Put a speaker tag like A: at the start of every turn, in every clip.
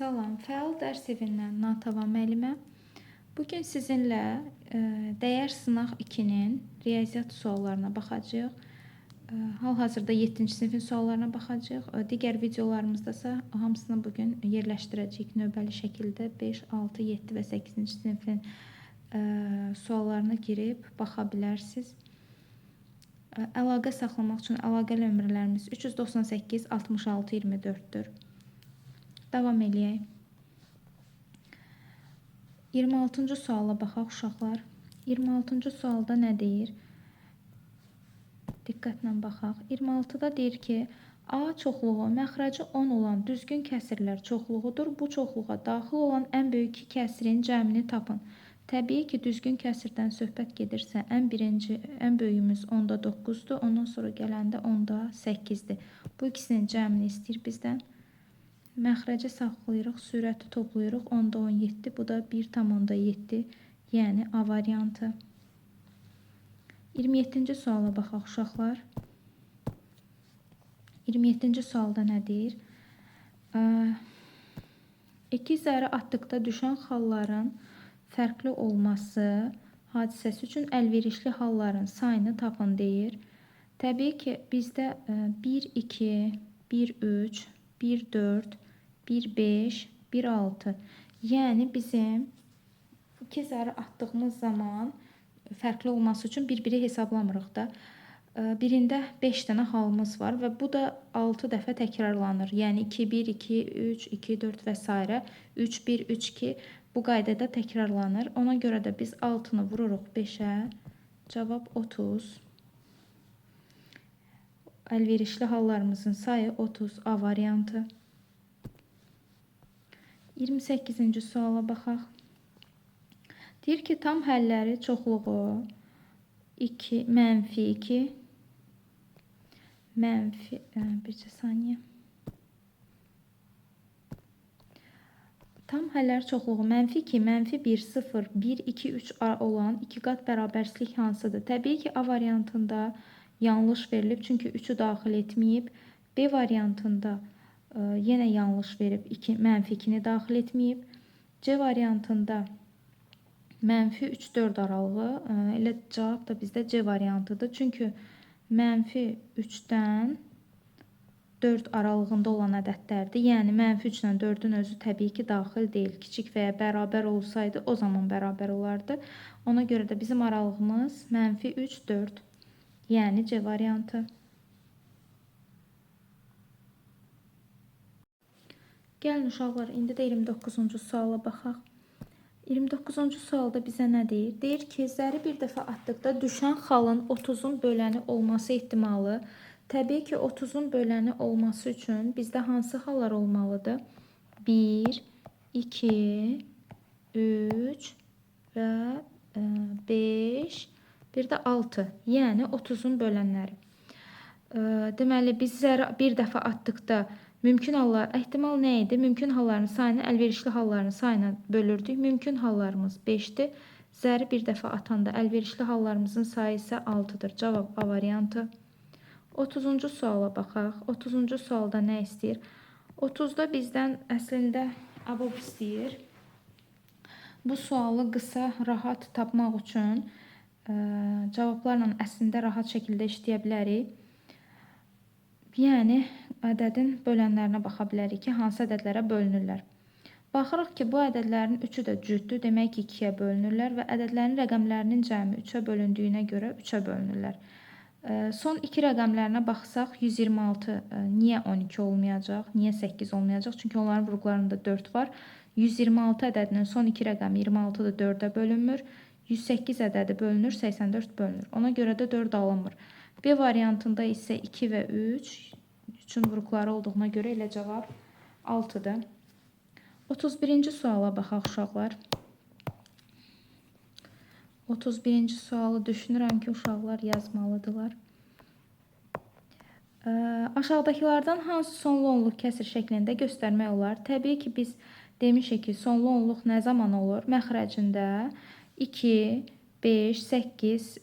A: Salam, fəal dərs evindən Natava müəllimə. Bugün sizinlə dəyər sınaq 2-nin riyaziyyat suallarına baxacağıq. Hal-hazırda 7-ci sinifin suallarına baxacağıq. Digər videolarımızda isə hamısını bugün yerləşdirəcəyik növbəli şəkildə 5, 6, 7 və 8-ci sinifin suallarına girib baxa bilərsiniz. Əlaqə saxlamaq üçün əlaqə nömrələrimiz 398 66 24-dür. Davam eləyək. 26-cı suala baxaq uşaqlar. 26-cı sualda nə deyir? Diqqətlə baxaq. 26-da deyir ki, A çoxluğu məxrəci 10 olan düzgün kəsirlər çoxluğudur. Bu çoxluğa daxil olan ən böyük iki kəsirin cəmini tapın. Təbii ki, düzgün kəsirdən söhbət gedirsə, ən böyüyümüz 10-da 9-dur. Ondan sonra gələndə 10-da 8-dir. Bu ikisinin cəmini istəyir bizdən. Məxrəci saxlayırıq, sürəti toplayırıq. 10-da 17, bu da 1,7, yəni A variantı. 27-ci suala baxaq uşaqlar. 27-ci sualda nə deyir? İki zərə atdıqda düşən xalların fərqli olması hadisəsi üçün əlverişli halların sayını tapın deyir. Təbii ki, bizdə 1, 2, 1, 3, 1, 4, 1, 5, 1, 6. Yəni bizim iki zərə atdığımız zaman fərqli olması üçün bir-biri hesablamırıq da. Birində 5 dənə halımız var və bu da 6 dəfə təkrarlanır. Yəni 2, 1, 2, 3, 2, 4 və s. 3, 1, 3, 2 bu qaydada təkrarlanır. Ona görə də biz 6-nı vururuq 5-ə. Cavab 30. Əlverişli hallarımızın sayı 30 A variantı. 28-ci suala baxaq. Deyir ki, tam həlləri çoxluğu 2, mənfi 2, mənfi, bircə saniyə. Tam həllər çoxluğu mənfi 2, mənfi 1, 0, 1, 2, 3 olan 2 qat bərabərsizlik hansıdır? Təbii ki, A variantında yanlış verilib, çünki 3-ü daxil etməyib. B variantında yenə yanlış verib, mənfi 2-ni daxil etməyib. C variantında mənfi 3-4 aralığı, elə cavab da bizdə C variantıdır. Çünki mənfi 3-dən 4 aralığında olan ədədlərdir. Yəni, mənfi 3 ilə 4-ün özü təbii ki, daxil deyil. Kiçik və ya bərabər olsaydı, o zaman bərabər olardı. Ona görə də bizim aralığımız mənfi 3, 4. Yəni, C variantı. Gəlin uşaqlar, indi də 29-cu suala baxaq. 29-cu sualda bizə nə deyir? Deyir ki, zəri bir dəfə atdıqda düşən xalın 30-un böləni olması ehtimalı. Təbii ki, 30-un böləni olması üçün bizdə hansı xallar olmalıdır? 1, 2, 3 və 5, bir də 6. Yəni, 30-un bölənləri. Deməli, biz zəri bir dəfə atdıqda mümkün hallar, ehtimal nə idi? Mümkün halların sayını əlverişli halların sayına bölürdük. Mümkün hallarımız 5-dir. Zəri bir dəfə atanda əlverişli hallarımızın sayı isə 6-dır. Cavab A variantı. 30-cu suala baxaq. 30-cu sualda nə istəyir? 30-da bizdən əslində ABOB istəyir. Bu sualı qısa, rahat tapmaq üçün cavablarla əslində rahat şəkildə işləyə bilərik. Yəni, ədədin bölənlərinə baxa bilərik ki, hansı ədədlərə bölünürlər. Baxırıq ki, bu ədədlərin 3-ü də cütdür, demək ki, 2-yə bölünürlər və ədədlərin rəqəmlərinin cəmi 3-ə bölündüyünə görə 3-ə bölünürlər. Son 2 rəqəmlərinə baxsaq, 126 niyə 12 olmayacaq, niyə 8 olmayacaq? Çünki onların vurğularında 4 var. 126 ədədinin son 2 rəqəmi 26-dır, 4-ə bölünmür. 108 ədədi bölünür, 84 bölünür. Ona görə də 4 alınmır. B variantında isə 2 və 3-ün vurğuları olduğuna görə elə cavab 6-dır. 31-ci suala baxaq uşaqlar. 31-ci sualı düşünürəm ki, uşaqlar yazmalıdırlar. Aşağıdakılardan hansı sonlu onluq kəsir şəklində göstərmək olar? Təbii ki, biz demişik ki, sonlu onluq nə zaman olur? Məxrəcində 2, 5, 8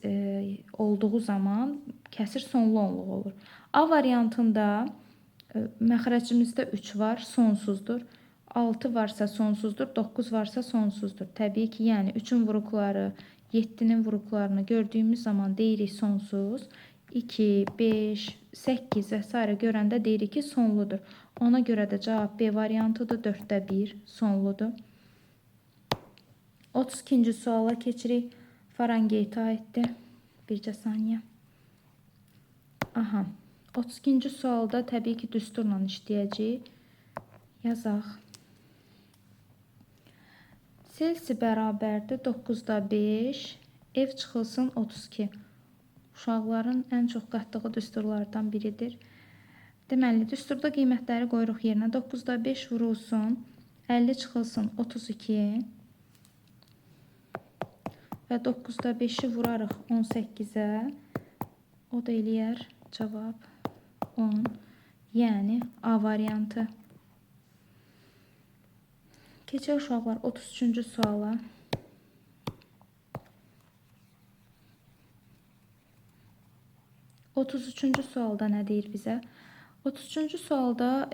A: olduğu zaman kəsir sonlu onluq olur. A variantında məxrəcimizdə 3 var, sonsuzdur. 6 varsa sonsuzdur, 9 varsa sonsuzdur. Təbii ki, yəni 3-ün vuruqları, 7-nin vuruqlarını gördüyümüz zaman deyirik sonsuz. 2, 5, 8 və s. görəndə deyirik ki, sonludur. Ona görə də cavab B variantıdır. 4də 1 sonludur. 32-ci suala keçirik. Fahrenheitə aiddir. Bircə saniyə. Aha. 32-ci sualda təbii ki, düsturla işləyəcəyik. Yazaq. Celsi bərabərdir 9-da 5, F çıxılsın 32. Uşaqların ən çox qatdığı düsturlardan biridir. Deməli, düsturda qiymətləri qoyuruq yerinə. 9-da 5 vurulsun, 50 çıxılsın 32 və 9-da 5-i vurarıq 18-ə. O da eləyər cavab 10, yəni A variantı. Keçək uşaqlar 33-cü suala. Otuz sualda nə deyir bizə? 33-cü sualda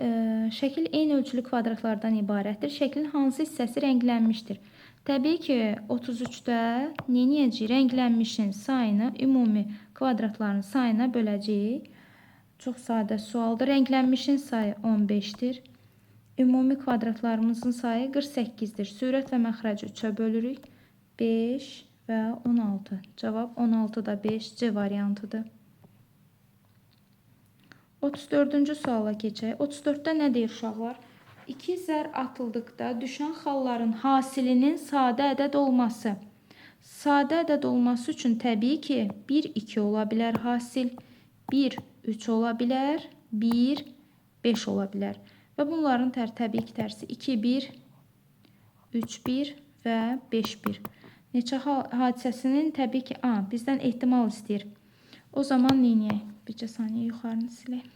A: şəkil eyni ölçülü kvadratlardan ibarətdir. Şəklin hansı hissəsi rənglənmişdir? Təbii ki, 33-də neyəcəyik? Rənglənmişin sayını ümumi kvadratların sayına böləcəyik. Çox sadə sualdır. Rənglənmişin sayı 15-dir. Ümumi kvadratlarımızın sayı 48-dir. Sürət və məxrəci 3-ə bölürük. 5 və 16. Cavab 16-da 5 C variantıdır. 34-cü suala keçək. 34-də nə deyir uşaqlar? 2 zər atıldıqda düşən xalların hasilinin sadə ədəd olması. Sadə ədəd olması üçün təbii ki, 1, 2 ola bilər hasil, 1, 3 ola bilər, 1, 5 ola bilər. Və bunların təbii ki, tərsi 2, 1, 3, 1 və 5, 1. Neçə hadisəsinin təbii ki, bizdən ehtimal istəyir. O zaman neyniyək? Bircə saniyə yuxarını silək.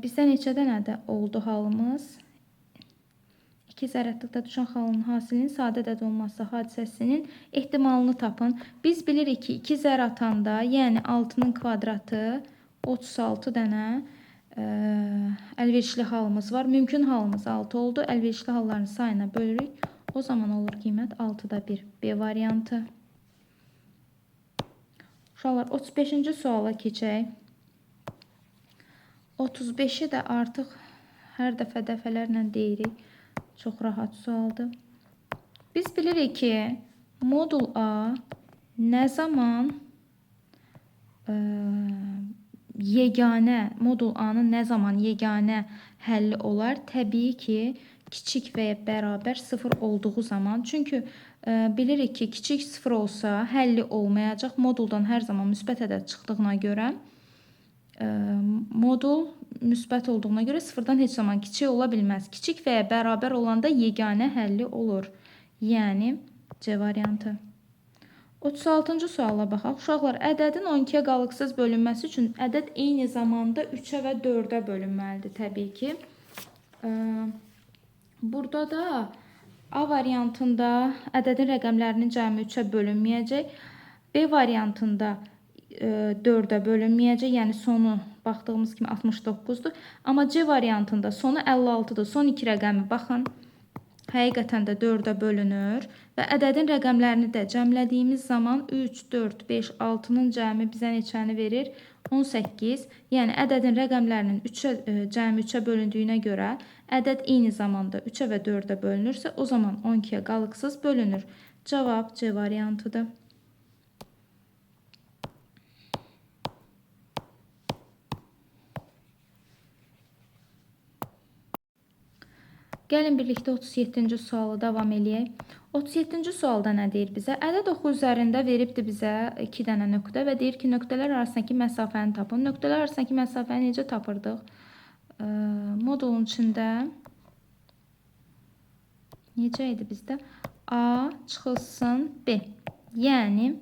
A: Bizdə neçə dənə də oldu halımız? 2 zər atdıqda düşən xalının hasilinin sadə ədəd olması hadisəsinin ehtimalını tapın. Biz bilirik ki, 2 zər atanda, yəni 6-nın kvadratı 36 dənə əlverişli halımız var. Mümkün halımız 6 oldu. Əlverişli halların sayına bölürük. O zaman olur qiymət 6-da 1. B variantı. Uşaqlar 35-ci suala keçək. 35-i də artıq hər dəfələrlə deyirik. Çox rahat sualdır. Biz bilirik ki, modul A nə zaman modul A-nın nə zaman yeganə həlli olar? Təbii ki, kiçik və ya bərabər 0 olduğu zaman. Çünki bilirik ki, kiçik 0 olsa həlli olmayacaq. Moduldan hər zaman müsbət ədəd çıxdığına görə, modul müsbət olduğuna görə 0-dan heç zaman kiçik ola bilməz. Kiçik və ya bərabər olanda yeganə həlli olur. Yəni C variantı. 36-cı suala baxaq. Uşaqlar, ədədin 12-yə qalıqsız bölünməsi üçün ədəd eyni zamanda 3-ə və 4-ə bölünməlidir təbii ki. Burada da A variantında ədədin rəqəmlərinin cəmi 3-ə bölünməyəcək. B variantında 4-ə bölünməyəcək, yəni sonu baxdığımız kimi 69-dur. Amma C variantında sonu 56-dır. Son 2 rəqəmi baxın. Həqiqətən də 4-ə bölünür və ədədin rəqəmlərini də cəmlədiyimiz zaman 3, 4, 5, 6-nın cəmi bizə neçəni verir? 18. Yəni ədədin rəqəmlərinin cəmi 3-ə bölündüyünə görə ədəd eyni zamanda 3-ə və 4-ə bölünürsə, o zaman 12-yə qalıqsız bölünür. Cavab C variantıdır. Gəlin birlikdə 37-ci sualı davam eləyək. 37-ci sualda nə deyir bizə? Ədəd oxu üzərində veribdir bizə 2 dənə nöqtə və deyir ki, nöqtələr arasındakı məsafəni tapın. Nöqtələr arasındakı məsafəni necə tapırdıq? Modulun içində necə idi bizdə? A çıxılsın B. Yəni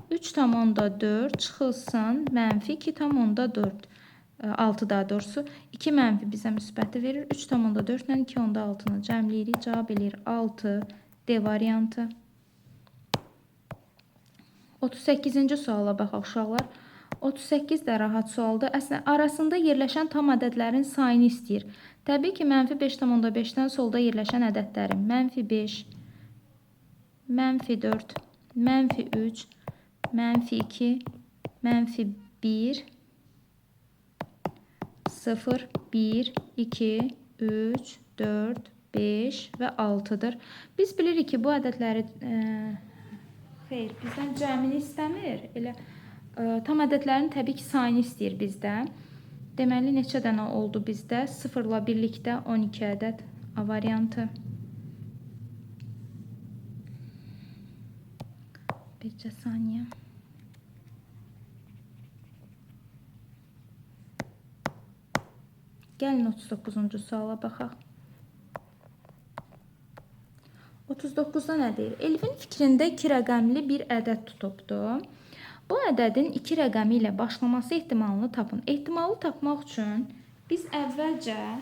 A: 3,4 çıxılsın mənfi 2,4. 6 daha doğrusu 2 mənfi bizə müsbəti verir. 3,4 ilə 2,6-nı cəmləyirik. Cavab eləyir 6 D variantı. 38-ci suala baxaq uşaqlar. 38 də rahat sualdır. Əslində arasında yerləşən tam ədədlərin sayını istəyir. Təbii ki, -5,5-dən solda yerləşən ədədlərin -5, -4, -3, -2, -1, 0, 1, 2, 3, 4, 5 və 6-dır. Biz bilirik ki, bu ədədləri xeyr, bizdən cəmini istəmir. Elə tam ədədlərin təbii ki, sayını istəyir bizdə. Deməli, neçə dənə oldu bizdə? 0 ilə birlikdə 12 ədəd A variantı. Bircə saniyə. Gəlin 39-cu suala baxaq. 39-da nə deyir? Elvin fikrində 2 rəqəmli bir ədəd tutubdur. Bu ədədin 2 rəqəmi ilə başlaması ehtimalını tapın. Ehtimalı tapmaq üçün biz əvvəlcə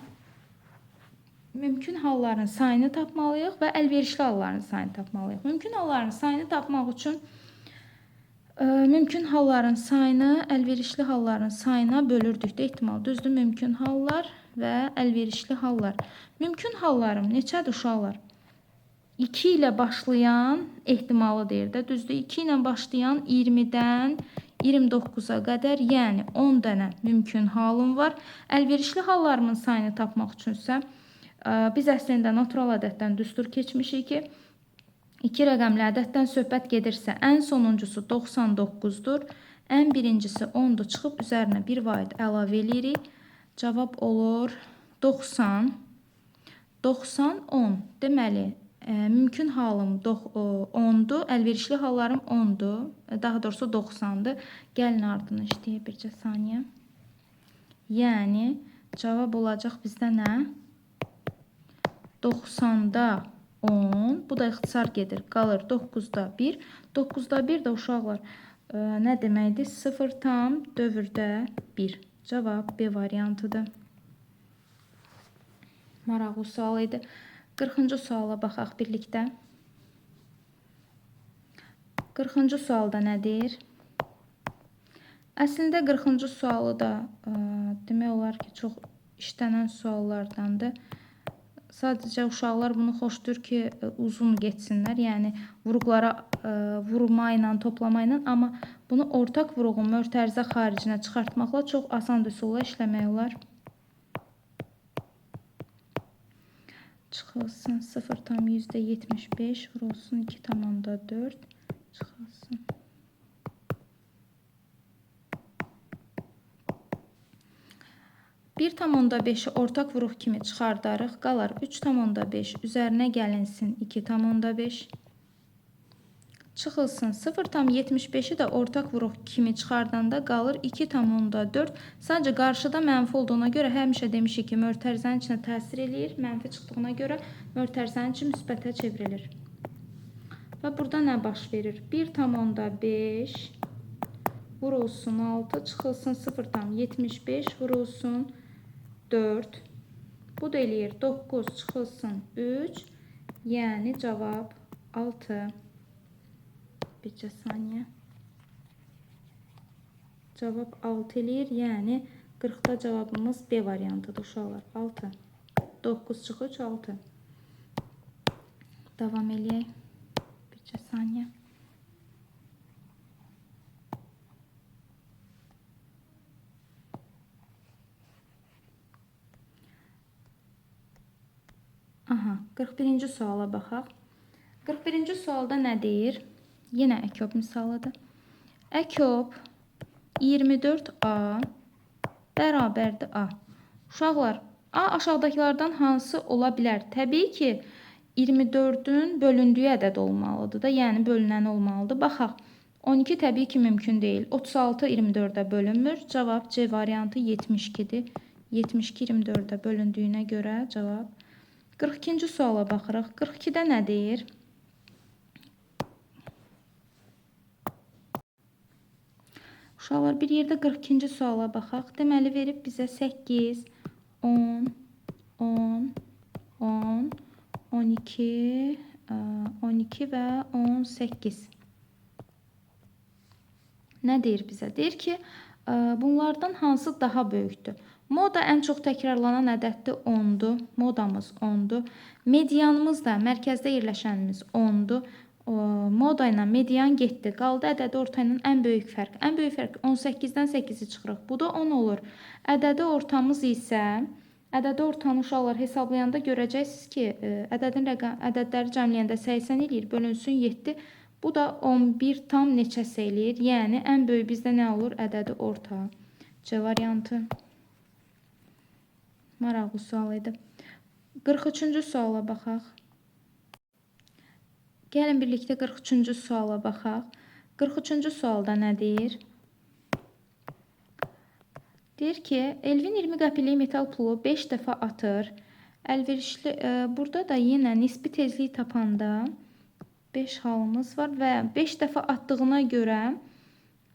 A: mümkün halların sayını tapmalıyıq və əlverişli halların sayını tapmalıyıq. Mümkün halların sayını tapmaq üçün mümkün halların sayını əlverişli halların sayına bölürdükdə ehtimal düzdür. Mümkün hallar və əlverişli hallar. Mümkün hallarım neçədir uşaqlar? 2 ilə başlayan ehtimalı deyir də, düzdür. 2 ilə başlayan 20-dən 29-a qədər, yəni 10 dənə mümkün halım var. Əlverişli hallarımın sayını tapmaq üçünsə, biz əslində natural ədəddən düstur keçmişik ki, 2 rəqəmli ədəddən söhbət gedirsə, ən sonuncusu 99-dur, ən birincisi 10-dur, çıxıb üzərinə bir vaid əlavə edirik. Cavab olur 90, 90, 10. Deməli, mümkün halım 10'dur, əlverişli hallarım 10'dur, daha doğrusu 90'dır. Gəlin ardını işləyək bircə saniyə. Yəni, cavab olacaq bizdə nə? 90'da 10, bu da ixtisar gedir, qalır 9'da 1. 9'da 1 də uşaqlar nə deməkdir? 0 tam dövrdə 1. Cavab B variantıdır. Maraqlı sual idi. 40-cı suala baxaq birlikdə. 40-cı sualda nə deyir? Əslində 40-cı sualı da demək olar ki, çox işlənən suallardandır. Sadəcə uşaqlar bunu xoşdur ki, uzun geçsinlər. Yəni vurğulara vurma ilə, toplama ilə, amma bunu ortaq vurğu mötərizə xaricinə çıxartmaqla çox asan üsulla işləmək olar. Çıxılsın 0,75 vurulsun 2,4 çıxılsın. Bir tam onda 5'i ortaq vuruq kimi çıxardarıq. Qalar 3,5 üzərinə gəlinsin 2,5. Çıxılsın 0,75'i də ortaq vuruq kimi çıxardanda qalır 2,4. Sadəcə qarşıda mənfi olduğuna görə həmişə demişik ki, mötərizənin içinə təsir eləyir. Mənfi çıxdığına görə mötərizənin içi müsbətə çevrilir. Və burada nə baş verir? 1,5 vurulsun 6 çıxılsın 0,75 vurulsun 4. Bu da eləyir 9 çıxılsın 3. Yəni cavab 6. Bircə saniyə. Cavab 6 eləyir. Yəni 40'da cavabımız B variantıdır uşaqlar. 6. 9 çıx 3 6. Davam eləyək. Bircə saniyə. Aha, 41-ci suala baxaq. 41-ci sualda nə deyir? Yenə əkob misalıdır. Əkob 24A bərabərdir A. Uşaqlar, A aşağıdakılardan hansı ola bilər? Təbii ki, 24'ün bölündüyü ədəd olmalıdır da, yəni bölünən olmalıdır. Baxaq, 12 təbii ki, mümkün deyil. 36 24'ə bölünmür. Cavab C variantı 72'dir. 72 24'ə bölündüyünə görə cavab 42-ci suala baxırıq. 42'də nə deyir? Uşaqlar, bir yerdə 42-ci suala baxaq. Deməli, verib bizə 8, 10, 10, 10, 12, 12 və 18. Nə deyir bizə? Deyir ki, Bunlardan hansı daha böyükdür? Moda ən çox təkrarlanan ədəddir 10-dur. Modamız 10-dur. Medianımız da mərkəzdə yerləşənimiz 10-dur. Moda ilə median getdi. Qaldı ədədi orta ilə ən böyük fərq. Ən böyük fərq 18-dən 8-i çıxırıq. Bu da 10 olur. Ədədi ortamız isə ədədi ortanı uşaqlar hesablayanda görəcəksiniz ki, ədədləri cəmləyəndə 80 eləyir, bölünsün 7. Bu da 11 tam neçəsə eləyir. Yəni ən böyük bizdə nə olur? Ədədi orta. C variantı. Maraqlı sual idi. 43-cü suala baxaq. Gəlin birlikdə 43-cü suala baxaq. 43-cü sualda nə deyir? Deyir ki, Elvin 20 qəpiklik metal pulu 5 dəfə atır. Əlverişli, burada da yenə nisbi tezlik tapanda 5 halımız var və 5 dəfə atdığına görə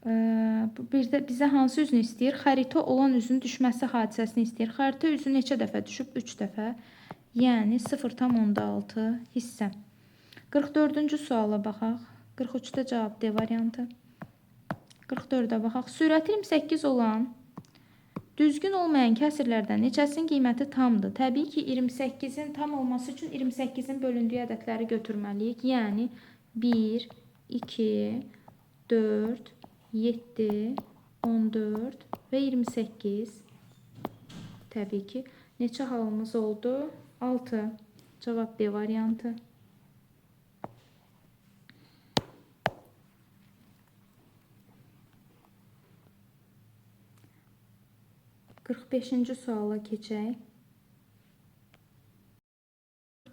A: bizə hansı üzünü istəyir? Xəritə olan üzün düşməsi hadisəsini istəyir. Xəritə üzü neçə dəfə düşüb? 3 dəfə. Yəni 0,6 hissə. 44-cü suala baxaq. 43-də cavab D variantı. 44-də baxaq. Sürəti 28 olan düzgün olmayan kəsirlərdən neçəsinin qiyməti tamdır? Təbii ki, 28-in tam olması üçün 28-in bölündüyü ədədləri götürməliyik. Yəni 1, 2, 4, 7, 14 və 28. Təbii ki, neçə halımız oldu? 6. Cavab D variantı. 45-ci suala keçək.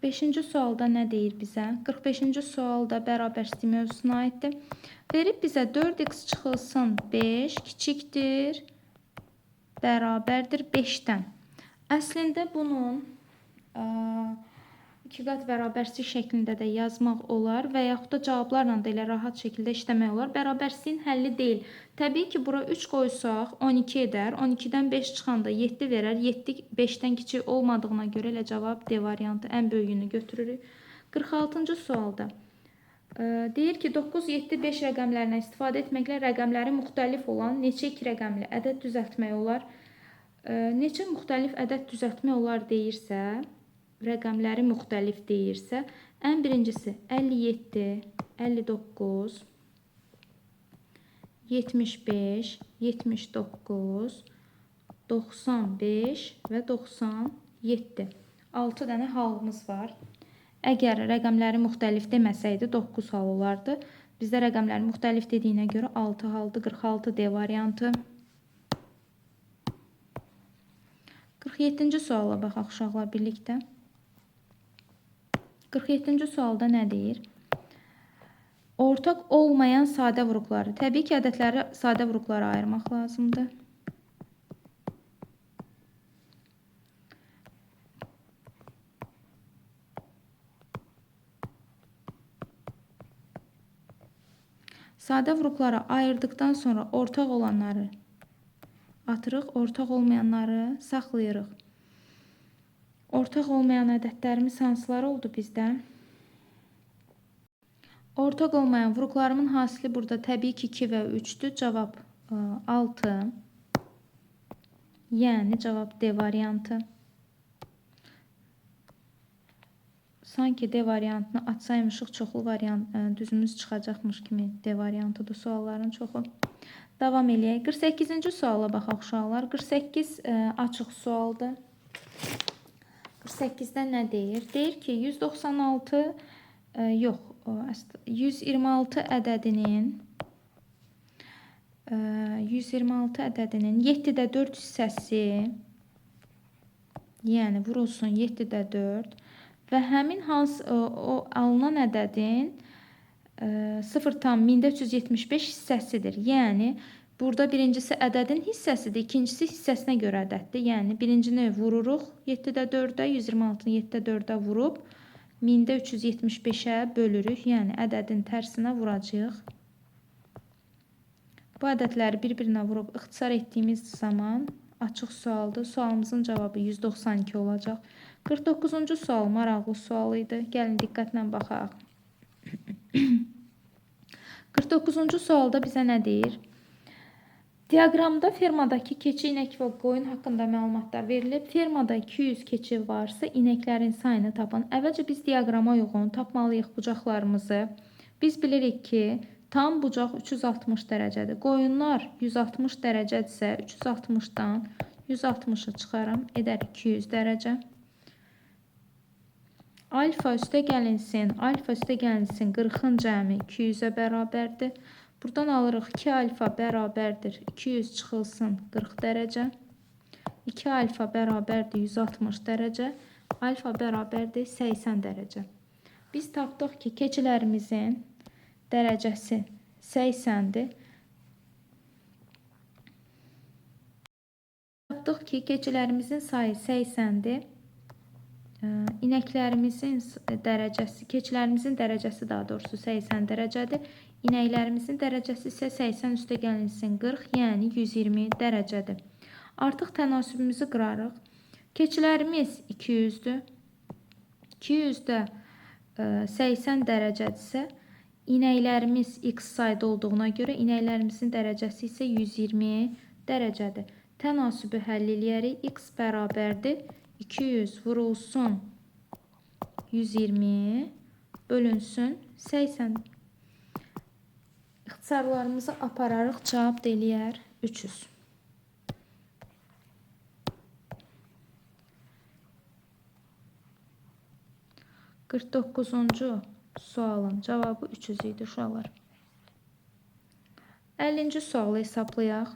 A: 45-ci sualda nə deyir bizə? 45-ci sualda bərabərsizlik mövzusuna aiddir. Verib bizə 4x çıxılsın 5 kiçikdir, bərabərdir 5-dən. Əslində bunun 2 qat bərabərsizlik şəklində də yazmaq olar və yaxud da cavablarla da elə rahat şəkildə işləmək olar. Bərabərsizliyin həlli deyil. Təbii ki, bura 3 qoysaq 12 edər. 12-dən 5 çıxanda 7 verər. 7 5-dən kiçik olmadığına görə elə cavab D variantı ən böyüyünü götürürük. 46-cı sualda deyir ki, 9, 7, 5 rəqəmlərindən istifadə etməklə rəqəmləri müxtəlif olan neçə 2 rəqəmli ədəd düzəltmək olar? Neçə müxtəlif ədəd düzəltmək olar deyirsə, rəqəmləri müxtəlif deyirsə, ən birincisi 57, 59, 75, 79, 95 və 97. 6 dənə halımız var. Əgər rəqəmləri müxtəlif deməsəydi 9 hal olardı. Bizdə rəqəmləri müxtəlif dediyinə görə 6 haldır. 46 D variantı. 47-ci suala baxaq uşaqlar birlikdə. 47-ci sualda nə deyir? Ortaq olmayan sadə vuruqları. Təbii ki, ədədləri sadə vuruqlara ayırmaq lazımdır. Sadə vuruqlara ayırdıqdan sonra ortaq olanları atırıq, ortaq olmayanları saxlayırıq. Ortaq olmayan ədədlərimiz hansılar oldu bizdə? Ortaq olmayan vuruqlarımın hasili burada təbii ki 2 və 3-dür. Cavab 6. Yəni cavab D variantı. Sanki D variantını açsaymışıq çoxlu variant düzümüz çıxacaqmış kimi D variantıdır sualların çoxu. Davam eləyək. 48-ci suala baxaq uşaqlar. 48 açıq sualdır. 48-də nə deyir? Deyir ki, 196 yox, 126 ədədinin 7-də 4 hissəsi, yəni vurulsun 7-də 4 və həmin o alınan ədədin 0,1375 hissəsidir. Yəni, burada birincisi ədədin hissəsidir, ikincisi hissəsinə görə ədəddir. Yəni, birincini vururuq 7-də 4-ə, 126-nı 7-də 4-ə vurub 1000-də 375-ə bölürük. Yəni, ədədin tərsinə vuracağıq. Bu ədədləri bir-birinə vurub ixtisar etdiyimiz zaman açıq sualdır. Sualımızın cavabı 192 olacaq. 49-cu sual maraqlı sual idi. Gəlin diqqətlə baxaq. 49-cu sualda bizə nə deyir? Diaqramda fermadakı keçi, inək və qoyun haqqında məlumatlar verilib. Fermada 200 keçi varsa, inəklərin sayını tapın. Əvvəlcə biz diaqrama uyğun tapmalıyıq bucaqlarımızı. Biz bilirik ki, tam bucaq 360 dərəcədir. Qoyunlar 160 dərəcədirsə, 360-dan 160-ı çıxaram, edər 200 dərəcə. Alfa üstə gəlinsin 40-ın cəmi 200-ə bərabərdir. Buradan alırıq 2 alfa bərabərdir 200 çıxılsın 40 dərəcə. 2 alfa bərabərdir 160 dərəcə. Alfa bərabərdir 80 dərəcə. Biz tapdıq ki, keçilərimizin dərəcəsi 80-dir. Tapdıq ki, keçilərimizin sayı 80-dir. İnəklərimizin dərəcəsi, keçilərimizin dərəcəsi daha doğrusu 80 dərəcədir. İnəklərimizin dərəcəsi isə 80 üstə gəlinsin 40, yəni 120 dərəcədir. Artıq tənasübümüzü qırarıq. Keçilərimiz 200-dür. 200-də 80 dərəcədirsə, inəklərimiz x sayda olduğuna görə inəklərimizin dərəcəsi isə 120 dərəcədir. Tənasübü həll eləyərik. X bərabərdir 200 vurulsun 120 bölünsün 80. İxtisarlarımızı apararıq, cavab eləyər 300. Qırx 9-cu sualın cavabı 300 idi uşaqlar. 50-ci sualı hesablayaq.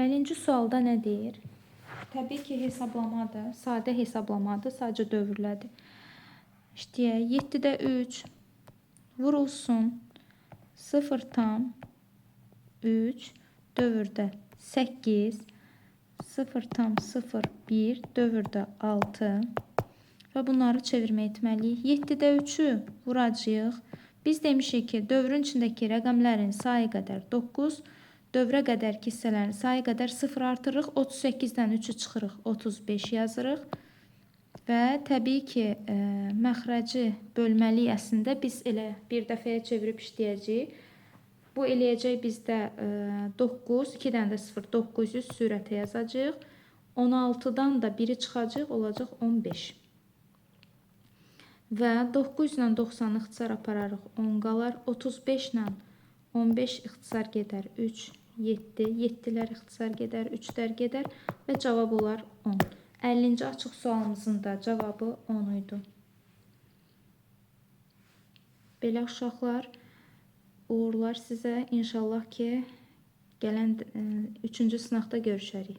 A: Əllinci sualda nə deyir? Təbii ki, hesablamadır. Sadə hesablamadır. Sadəcə dövrlədir. İşləyək. 7-də 3 vurulsun 0,3 dövrdə 8 0,01 dövrdə 6 və bunları çevirmə etməliyik. 7-də 3-ü vuracağıq. Biz demişik ki, dövrün içindəki rəqəmlərin sayı qədər 9, dövrə qədərki hissələrin sayı qədər 0 artırırıq. 38-dən 3-ü çıxırıq, 35 yazırıq. Və təbii ki, məxrəci bölməli əslində biz elə bir dəfəyə çevirib işləyəcəyik. Bu eləyəcək bizdə 9, 2-dən də 0, 900 sürətə yazacaq. 16-dan da 1-i çıxacaq, olacaq 15. Və 9 ilə 90 ixtisar apararıq, 10 qalar. 35 ilə 15 ixtisar gedər, 3, 7, 7-lər ixtisar gedər, 3-lər gedər və cavab olar 10. 50-ci açıq sualımızın da cavabı 10 idi. Belə uşaqlar, uğurlar sizə. İnşallah ki, gələn 3-cü sınaqda görüşərik.